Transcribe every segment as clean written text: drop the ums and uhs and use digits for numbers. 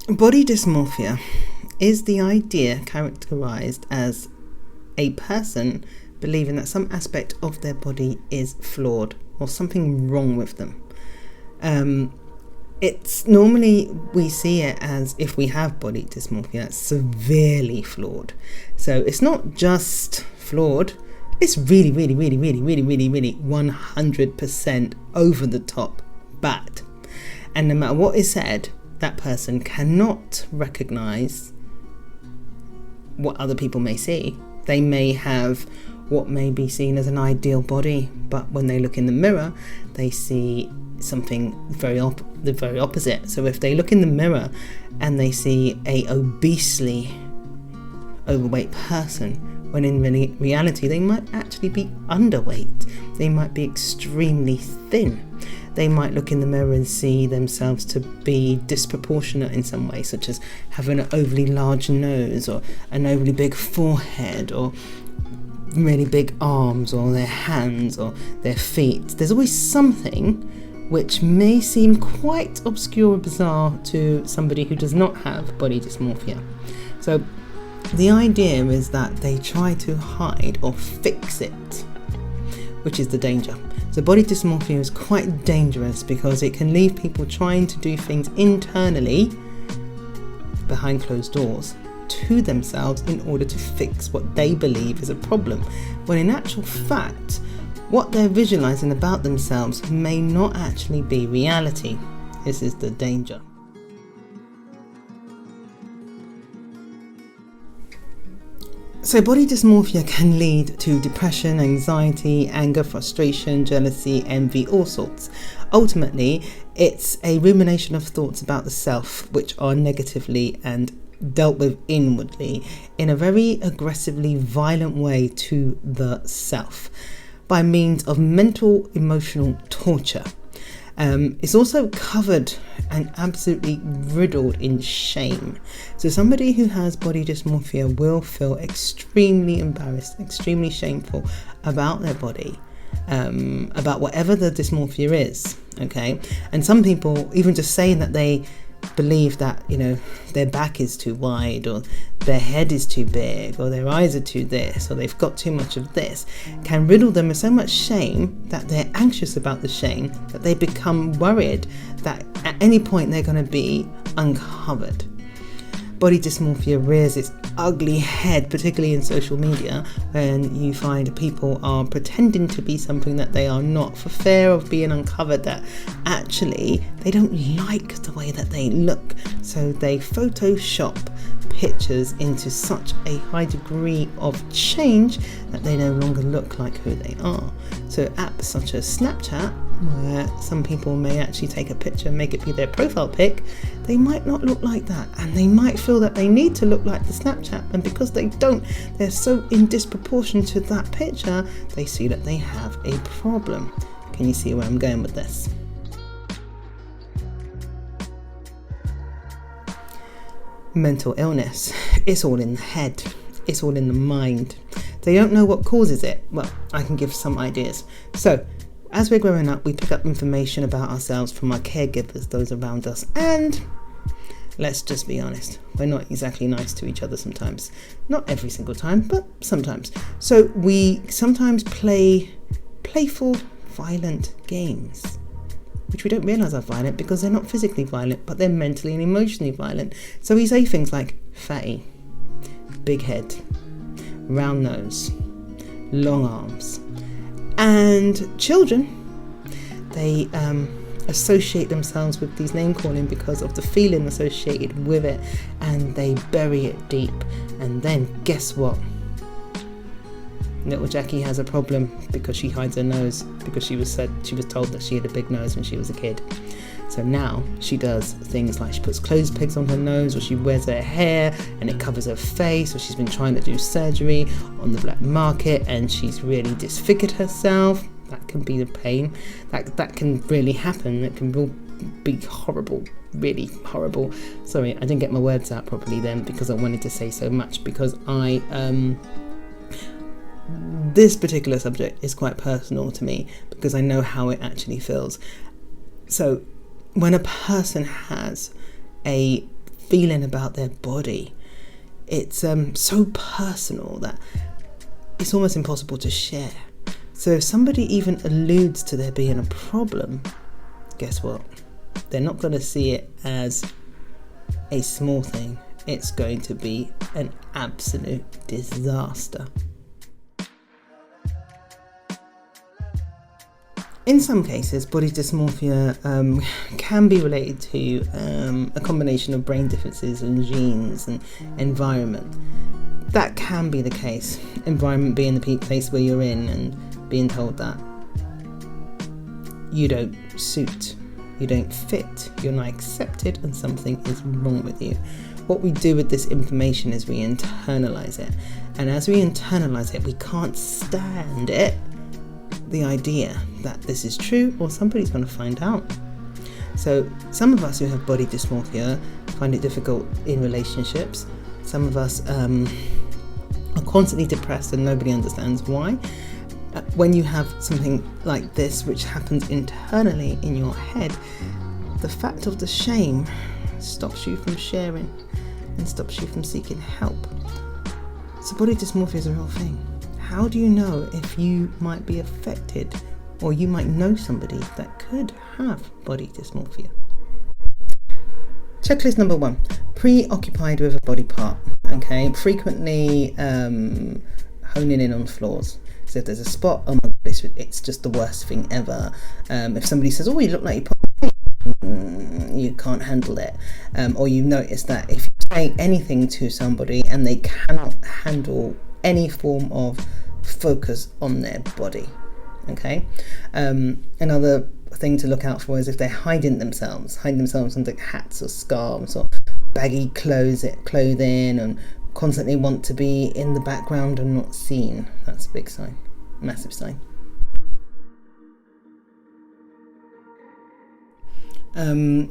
Body dysmorphia is the idea characterized as a person believing that some aspect of their body is flawed or something wrong with them. It's normally, we see it as, if we have body dysmorphia, it's severely flawed. So it's not just flawed, it's really 100% over the top bad. And no matter what is said, that person cannot recognize what other people may see. They may have what may be seen as an ideal body, but when they look in the mirror, they see something the very opposite. So if they look in the mirror and they see a obesely overweight person, when in reality they might actually be underweight, they might be extremely thin. They might look in the mirror and see themselves to be disproportionate in some way, such as having an overly large nose or an overly big forehead or really big arms or their hands or their feet. There's always something which may seem quite obscure or bizarre to somebody who does not have body dysmorphia. So the idea is that they try to hide or fix it, which is the danger. So body dysmorphia is quite dangerous because it can leave people trying to do things internally behind closed doors to themselves in order to fix what they believe is a problem, when in actual fact what they're visualizing about themselves may not actually be reality. This is the danger. So body dysmorphia can lead to depression, anxiety, anger, frustration, jealousy, envy, all sorts. Ultimately, it's a rumination of thoughts about the self which are negatively and dealt with inwardly in a very aggressively violent way to the self by means of mental emotional torture. It's also covered and absolutely riddled in shame. So somebody who has body dysmorphia will feel extremely embarrassed, extremely shameful about their body, about whatever the dysmorphia is, okay? And some people, even just saying that they believe that, you know, their back is too wide or their head is too big or their eyes are too this or they've got too much of this, can riddle them with so much shame that they're anxious about the shame that they become worried that at any point they're going to be uncovered. Body dysmorphia rears its ugly head, particularly in social media, when you find people are pretending to be something that they are not for fear of being uncovered, that actually they don't like the way that they look. So they Photoshop pictures into such a high degree of change that they no longer look like who they are. So apps such as Snapchat, where some people may actually take a picture and make it be their profile pic, they might not look like that, and they might feel that they need to look like the Snapchat, and because they don't, they're so in disproportion to that picture, they see that they have a problem. Can you see where I'm going with this? Mental illness, it's all in the head, it's all in the mind. They don't know what causes it. Well, I can give some ideas. So as we're growing up, we pick up information about ourselves from our caregivers, those around us, and let's just be honest, we're not exactly nice to each other sometimes. Not every single time, but sometimes. So we sometimes play playful, violent games, which we don't realise are violent because they're not physically violent, but they're mentally and emotionally violent. So we say things like fatty, big head, round nose, long arms. And children, they associate themselves with these name calling because of the feeling associated with it, and they bury it deep. And then guess what? Little Jackie has a problem because she hides her nose, because she was told that she had a big nose when she was a kid. So now she does things like she puts clothes pegs on her nose, or she wears her hair and it covers her face, or she's been trying to do surgery on the black market and she's really disfigured herself. That can be the pain. That can really happen. It can be horrible, really horrible. Sorry, I didn't get my words out properly then because I wanted to say so much, because this particular subject is quite personal to me because I know how it actually feels. So when a person has a feeling about their body. It's so personal that it's almost impossible to share. So if somebody even alludes to there being a problem, guess what? They're not going to see it as a small thing. It's going to be an absolute disaster. In some cases, body dysmorphia can be related to a combination of brain differences and genes and environment. That can be the case. Environment being the place where you're in and being told that you don't suit, you don't fit, you're not accepted, and something is wrong with you. What we do with this information is we internalize it. And as we internalize it, we can't stand it, the idea that this is true or somebody's going to find out. So some of us who have body dysmorphia find it difficult in relationships. Some of us are constantly depressed and nobody understands why. When you have something like this which happens internally in your head, the fact of the shame stops you from sharing and stops you from seeking help. So body dysmorphia is a real thing. How do you know if you might be affected or you might know somebody that could have body dysmorphia? Checklist number 1, preoccupied with a body part. Okay, frequently honing in on flaws. So if there's a spot, oh my God, it's just the worst thing ever. If somebody says, oh, you look like you you can't handle it. Or you notice that if you say anything to somebody and they cannot handle any form of focus on their body. Okay. Another thing to look out for is if they're hiding themselves under hats or scarves or baggy clothing and constantly want to be in the background and not seen. That's a big sign, massive sign.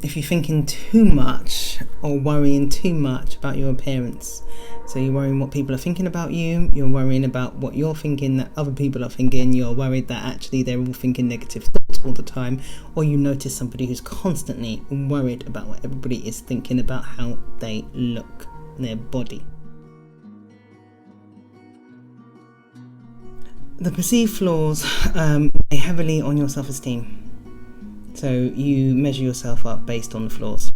If you're thinking too much or worrying too much about your appearance, so you're worrying what people are thinking about you, you're worrying about what you're thinking that other people are thinking, you're worried that actually they're all thinking negative thoughts all the time, or you notice somebody who's constantly worried about what everybody is thinking about how they look, their body. The perceived flaws weigh heavily on your self-esteem. So you measure yourself up based on the flaws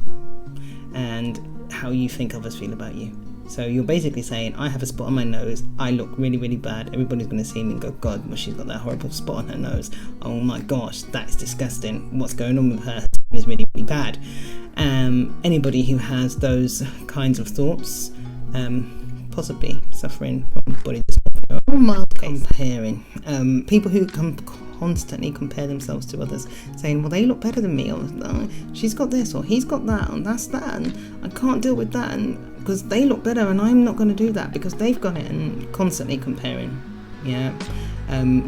and how you think others feel about you. So you're basically saying, I have a spot on my nose, I look really, really bad, everybody's going to see me and go, God, well, she's got that horrible spot on her nose. Oh my gosh, that's disgusting. What's going on with her is really, really bad. Anybody who has those kinds of thoughts, possibly suffering from body dysmorphia or mild comparing. People who constantly compare themselves to others, saying, well, they look better than me, or oh, she's got this, or he's got that, and that's that, and I can't deal with that, and because they look better and I'm not going to do that because they've got it, and constantly comparing.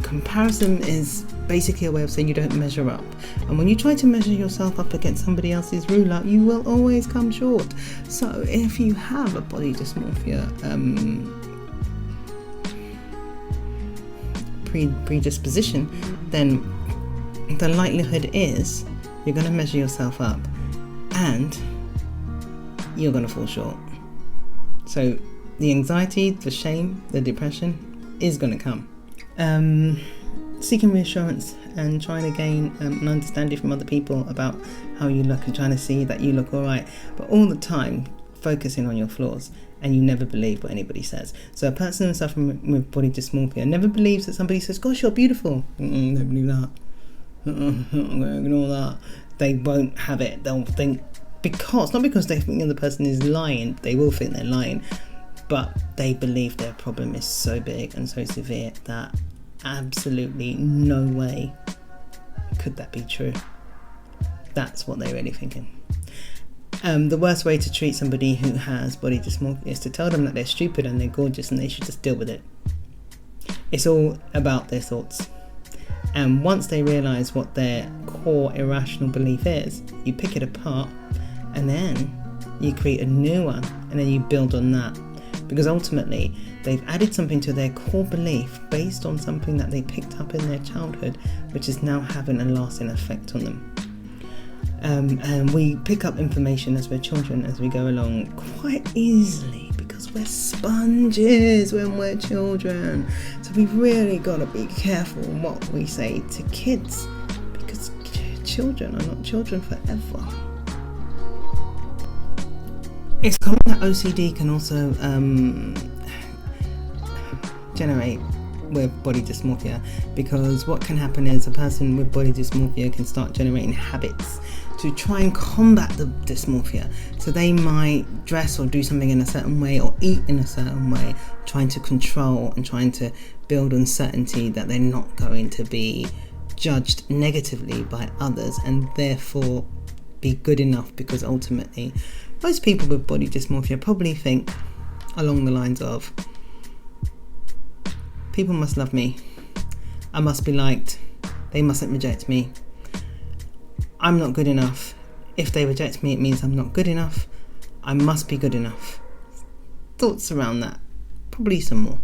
Comparison is basically a way of saying you don't measure up, and when you try to measure yourself up against somebody else's ruler, you will always come short. So if you have a body dysmorphia predisposition, then the likelihood is you're going to measure yourself up and you're going to fall short. So the anxiety, the shame, the depression is going to come. Seeking reassurance and trying to gain an understanding from other people about how you look and trying to see that you look alright, but all the time focusing on your flaws, and you never believe what anybody says. So a person suffering with body dysmorphia never believes that somebody says, gosh, you're beautiful. Don't believe that. Ignore that. They won't have it. They'll think, not because they think the other person is lying, they will think they're lying, but they believe their problem is so big and so severe that absolutely no way could that be true. That's what they're really thinking. The worst way to treat somebody who has body dysmorphia is to tell them that they're stupid and they're gorgeous and they should just deal with it. It's all about their thoughts. And once they realise what their core irrational belief is, you pick it apart and then you create a new one and then you build on that. Because ultimately, they've added something to their core belief based on something that they picked up in their childhood, which is now having a lasting effect on them. And we pick up information as we're children as we go along quite easily, because we're sponges when we're children. So we've really got to be careful what we say to kids, because children are not children forever. It's common that OCD can also generate with body dysmorphia, because what can happen is a person with body dysmorphia can start generating habits to try and combat the dysmorphia. So they might dress or do something in a certain way or eat in a certain way, trying to control and trying to build uncertainty that they're not going to be judged negatively by others, and therefore be good enough, because ultimately most people with body dysmorphia probably think along the lines of, people must love me, I must be liked, they mustn't reject me, I'm not good enough, if they reject me it means I'm not good enough, I must be good enough. Thoughts around that, probably some more.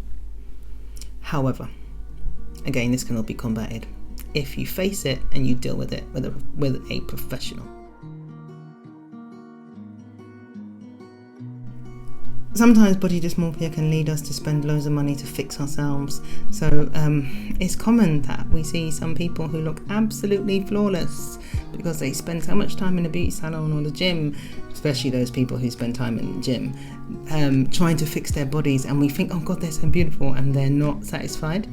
However, again, this can all be combated if you face it and you deal with it with a professional. Sometimes body dysmorphia can lead us to spend loads of money to fix ourselves. So it's common that we see some people who look absolutely flawless because they spend so much time in a beauty salon or the gym, especially those people who spend time in the gym, trying to fix their bodies, and we think, oh God, they're so beautiful, and they're not satisfied.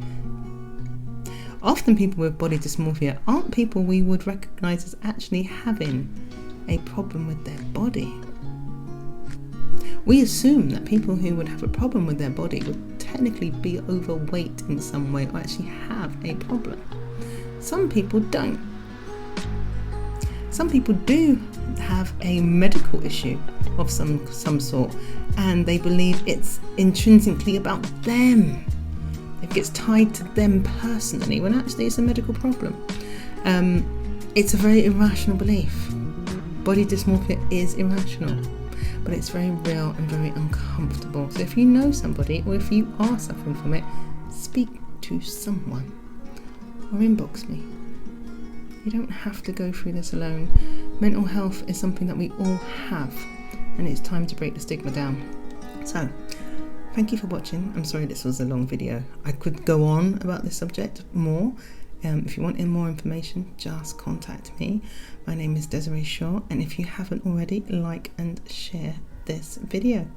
Often people with body dysmorphia aren't people we would recognise as actually having a problem with their body. We assume that people who would have a problem with their body would technically be overweight in some way or actually have a problem. Some people don't. Some people do have a medical issue of some sort, and they believe it's intrinsically about them. It gets tied to them personally, when actually it's a medical problem. It's a very irrational belief. Body dysmorphia is irrational, but it's very real and very uncomfortable. So if you know somebody, or if you are suffering from it, speak to someone or inbox me. You don't have to go through this alone. Mental health is something that we all have, and it's time to break the stigma down. So, thank you for watching. I'm sorry this was a long video. I could go on about this subject more. If you want more information, just contact me. My name is Desiree Shaw, and if you haven't already, like and share this video.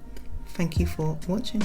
Thank you for watching.